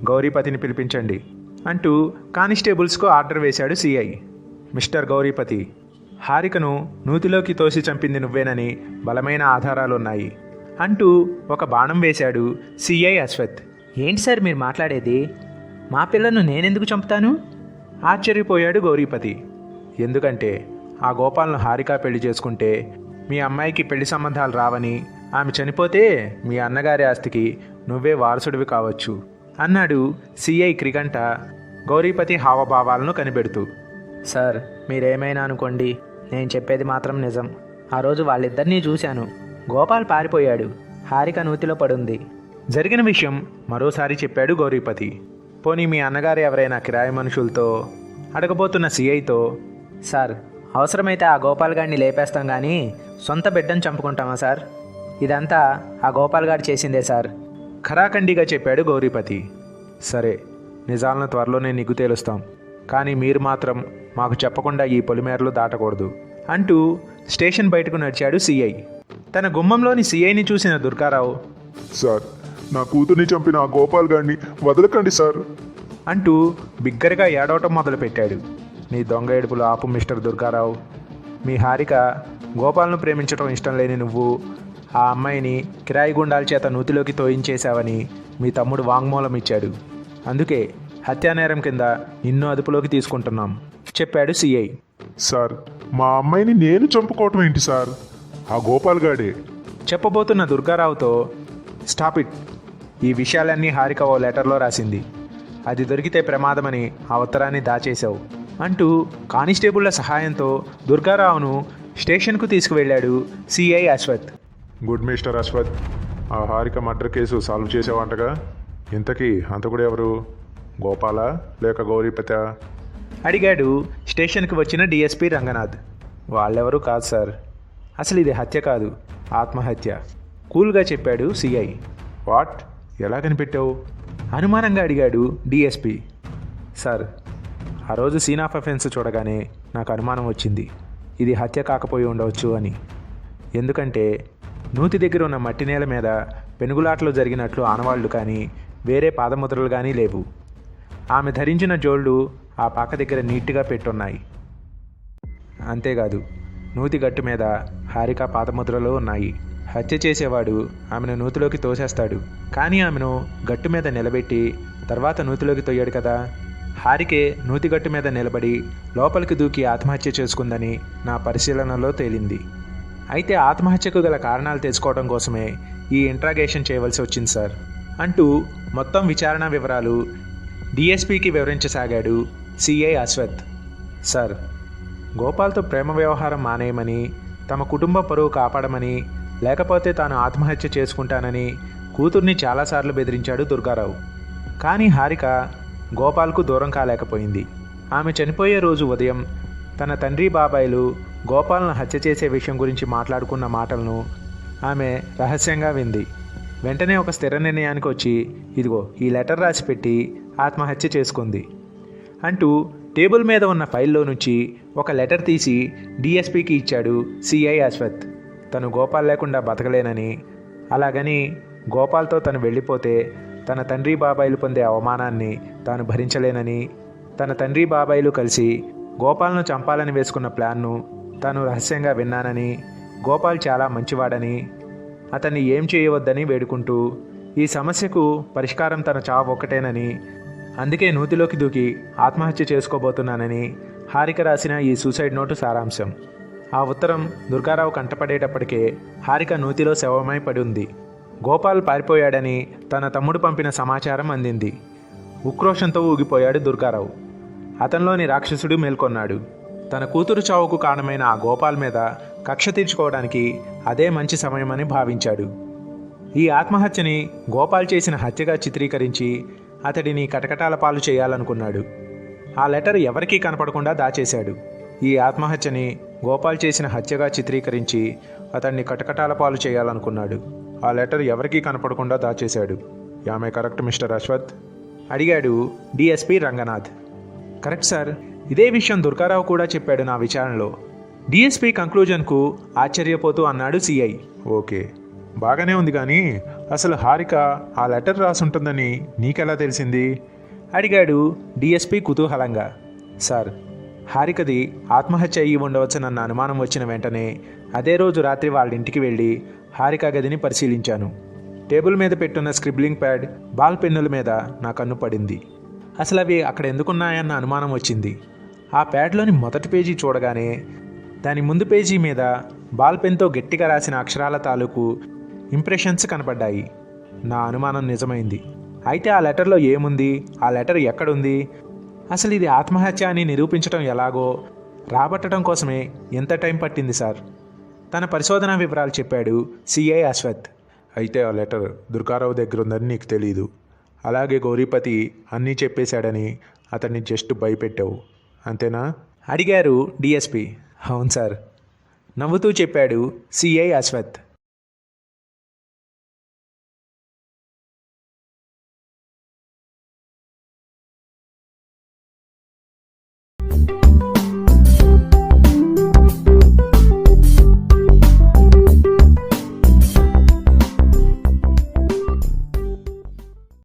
గౌరీపతిని పిలిపించండి అంటూ కానిస్టేబుల్స్కు ఆర్డర్ వేశాడు CI. Mister Gouripati, హారికను నూతిలోకి తోసి చంపింది నువ్వేనని బలమైన ఆధారాలున్నాయి అంటూ ఒక బాణం వేశాడు సిఐ అశ్వత్. ఏంటి సార్ మీరు మాట్లాడేది? మా పిల్లను నేనెందుకు చంపుతాను? ఆశ్చర్యపోయాడు గౌరీపతి. ఎందుకంటే ఆ గోపాల్ను హారిక పెళ్లి చేసుకుంటే మీ అమ్మాయికి పెళ్లి సంబంధాలు రావని, ఆమె చనిపోతే మీ అన్నగారి ఆస్తికి నువ్వే వారసుడివి కావచ్చు అన్నాడు సిఐ క్రిగంట గౌరీపతి హావభావాలను కనిపెడుతూ. సార్ మీరేమైనా అనుకోండి, నేను చెప్పేది మాత్రం నిజం. ఆ రోజు వాళ్ళిద్దరినీ చూశాను. గోపాల్ పారిపోయాడు, హారిక నూతిలో పడుంది. జరిగిన విషయం మరోసారి చెప్పాడు గౌరీపతి. పోనీ మీ అన్నగారు ఎవరైనా కిరాయి మనుషులతో అడగబోతున్న సిఐతో, సార్ అవసరమైతే ఆ గోపాల్ గారిని లేపేస్తాం కానీ సొంత బిడ్డను చంపుకుంటామా సార్? ఇదంతా ఆ గోపాల్ గారు చేసిందే సార్, ఖరాఖండిగా చెప్పాడు గౌరీపతి. సరే, నిజాలను త్వరలోనే నీకు తేలుస్తాం, కానీ మీరు మాత్రం మాకు చెప్పకుండా ఈ పొలిమేరలు దాటకూడదు అంటూ స్టేషన్ బయటకు నడిచాడు సిఐ. తన గుమ్మంలోని సిఐని చూసిన దుర్గారావు, సార్, నా కూతుర్ని చంపిన ఆ గోపాల్ గారిని వదలకండి సార్ అంటూ బిగ్గరగా ఏడవటం మొదలుపెట్టాడు. నీ దొంగ ఏడుపులు ఆపు మిస్టర్ దుర్గారావు. మీ హారిక గోపాల్ను ప్రేమించడం ఇష్టం లేని నువ్వు ఆ అమ్మాయిని కిరాయి గుండాల చేత నూతిలోకి తోయించేశావని మీ తమ్ముడు వాంగ్మూలం ఇచ్చాడు. అందుకే హత్యానేరం కింద నిన్ను అదుపులోకి తీసుకుంటున్నాం చెప్పాడు సిఐ. సార్, మా అమ్మాయిని నేను చంపుకోవటం ఏంటి సార్? ఆ గోపాల్ గాడే చెప్పబోతున్న దుర్గారావుతో, స్టాప్ ఇట్. ఈ విషయాలన్నీ హారిక ఓ లెటర్లో రాసింది. అది దొరికితే ప్రమాదమని ఆ ఉత్తరాన్ని దాచేశావు అంటూ కానిస్టేబుళ్ల సహాయంతో దుర్గారావును స్టేషన్కు తీసుకువెళ్ళాడు CI Ashwath. Good mister Ashwath, ఆ హారిక మర్డర్ కేసు సాల్వ్ చేసావంటగా. ఇంతకీ హంతకుడు ఎవరు? గోపాలా లేక గౌరీపతా? అడిగాడు స్టేషన్కి వచ్చిన డిఎస్పి రంగనాథ్. వాళ్ళెవరూ కాదు సార్, అసలు ఇది హత్య కాదు, ఆత్మహత్య కూల్గా చెప్పాడు సిఐ. వాట్? ఎలా కనిపెట్టావు? అనుమానంగా అడిగాడు డిఎస్పి. సార్, ఆ రోజు సీన్ ఆఫ్ అఫెన్స్ చూడగానే నాకు అనుమానం వచ్చింది, ఇది హత్య కాకపోయి ఉండవచ్చు అని. ఎందుకంటే నూతి దగ్గర ఉన్న మట్టి నేల మీద పెనుగులాటలో జరిగినట్లు ఆనవాళ్లు కానీ వేరే పాదముద్రలు కానీ లేవు. ఆమె ధరించిన జోళ్ళు ఆ పాక దగ్గర నీట్గా పెట్టున్నాయి. అంతేకాదు, నూతి గట్టు మీద హారిక పాదముద్రలు ఉన్నాయి. హత్య చేసేవాడు ఆమెను నూతిలోకి తోసేస్తాడు, కానీ ఆమెను గట్టు మీద నిలబెట్టి తర్వాత నూతిలోకి తొయ్యాడు కదా. హారికే నూతిగట్టు మీద నిలబడి లోపలికి దూకి ఆత్మహత్య చేసుకుందని నా పరిశీలనలో తేలింది. అయితే ఆత్మహత్యకు గల కారణాలు తెలుసుకోవడం కోసమే ఈ ఇంట్రాగేషన్ చేయవలసి వచ్చింది సార్ అంటూ మొత్తం విచారణ వివరాలు డిఎస్పీకి వివరించసాగాడు సిఐ అశ్వత్. సార్, గోపాల్తో ప్రేమ వ్యవహారం మానేయమని, తమ కుటుంబ పరువు కాపాడమని, లేకపోతే తాను ఆత్మహత్య చేసుకుంటానని కూతుర్ని చాలాసార్లు బెదిరించాడు దుర్గారావు. కానీ హారిక గోపాల్కు దూరం కాలేకపోయింది. ఆమె చనిపోయే రోజు ఉదయం తన తండ్రి బాబాయిలు గోపాల్ను హత్య చేసే విషయం గురించి మాట్లాడుకున్న మాటలను ఆమె రహస్యంగా వింది. వెంటనే ఒక స్థిర నిర్ణయానికి వచ్చి, ఇదిగో ఈ లెటర్ రాసి పెట్టి ఆత్మహత్య చేసుకుంది అంటూ టేబుల్ మీద ఉన్న ఫైల్లో నుంచి ఒక లెటర్ తీసి డిఎస్పీకి ఇచ్చాడు సిఐ అశ్వత్. తను గోపాల్ లేకుండా బతకలేనని, అలాగని గోపాల్తో తను వెళ్ళిపోతే తన తండ్రి బాబాయిలు పొందే అవమానాన్ని తాను భరించలేనని, తన తండ్రి బాబాయిలు కలిసి గోపాల్ను చంపాలని వేసుకున్న ప్లాన్ను తాను రహస్యంగా విన్నానని, గోపాల్ చాలా మంచివాడని, అతన్ని ఏం చేయవద్దని వేడుకుంటూ ఈ సమస్యకు పరిష్కారం తన చావు ఒక్కటేనని, అందుకే నూతిలోకి దూకి ఆత్మహత్య చేసుకోబోతున్నానని హారిక రాసిన ఈ సూసైడ్ నోటు సారాంశం. ఆ ఉత్తరం దుర్గారావు కంటపడేటప్పటికే హారిక నూతిలో శవమై పడి ఉంది. గోపాల్ పారిపోయాడని తన తమ్ముడు పంపిన సమాచారం అందింది. ఉక్రోషంతో ఊగిపోయాడు దుర్గారావు. అతనిలోని రాక్షసుడు మేల్కొన్నాడు. తన కూతురు చావుకు కారణమైన ఆ గోపాల్ మీద కక్ష తీర్చుకోవడానికి అదే మంచి సమయమని భావించాడు. ఈ ఆత్మహత్యని గోపాల్ చేసిన హత్యగా చిత్రీకరించి అతడిని కటకటాల పాలు చేయాలనుకున్నాడు. ఆ లెటర్ ఎవరికీ కనపడకుండా దాచేశాడు. ఈ ఆత్మహత్యని గోపాల్ చేసిన హత్యగా చిత్రీకరించి అతన్ని కటకటాల పాలు చేయాలనుకున్నాడు. ఆ లెటర్ ఎవరికీ కనపడకుండా దాచేశాడు. యామే కరెక్ట్ మిస్టర్ అశ్వత్? అడిగాడు డిఎస్పి రంగనాథ్. కరెక్ట్ సార్, ఇదే విషయం దుర్గారావు కూడా చెప్పాడు నా విచారణలో. డిఎస్పి కంక్లూజన్కు ఆశ్చర్యపోతూ అన్నాడు సిఐ. ఓకే, బాగానే ఉంది, కానీ అసలు హారిక ఆ లెటర్ రాసుంటుందని నీకెలా తెలిసింది? అడిగాడు డిఎస్పి కుతూహలంగా. సార్, హారికది ఆత్మహత్య అయ్యి ఉండవచ్చునన్న అనుమానం వచ్చిన వెంటనే అదే రోజు రాత్రి వాళ్ళ ఇంటికి వెళ్ళి హారిక గదిని పరిశీలించాను. టేబుల్ మీద పెట్టున్న స్క్రిబ్లింగ్ ప్యాడ్, బాల్ పెన్నుల మీద నా కన్ను పడింది. అసలు అవి అక్కడ ఎందుకున్నాయన్న అనుమానం వచ్చింది. ఆ ప్యాడ్లోని మొదటి పేజీ చూడగానే దాని ముందు పేజీ మీద బాల్ పెన్తో గట్టిగా రాసిన అక్షరాల తాలూకు ఇంప్రెషన్స్ కనపడ్డాయి. నా అనుమానం నిజమైంది. అయితే ఆ లెటర్లో ఏముంది, ఆ లెటర్ ఎక్కడుంది, అసలు ఇది ఆత్మహత్య అని నిరూపించడం ఎలాగో రాబట్టడం కోసమే ఎంత టైం పట్టింది సార్. తన పరిశోధనా వివరాలు చెప్పాడు సిఐ అశ్వత్. అయితే ఆ లెటర్ దుర్గారావు దగ్గర ఉందని నీకు తెలీదు. అలాగే గౌరీపతి అన్నీ చెప్పేశాడని అతన్ని జస్ట్ భయపెట్టావు, అంతేనా? అడిగారు డిఎస్పి. అవును సార్, నవ్వుతూ చెప్పాడు సిఐ అశ్వత్.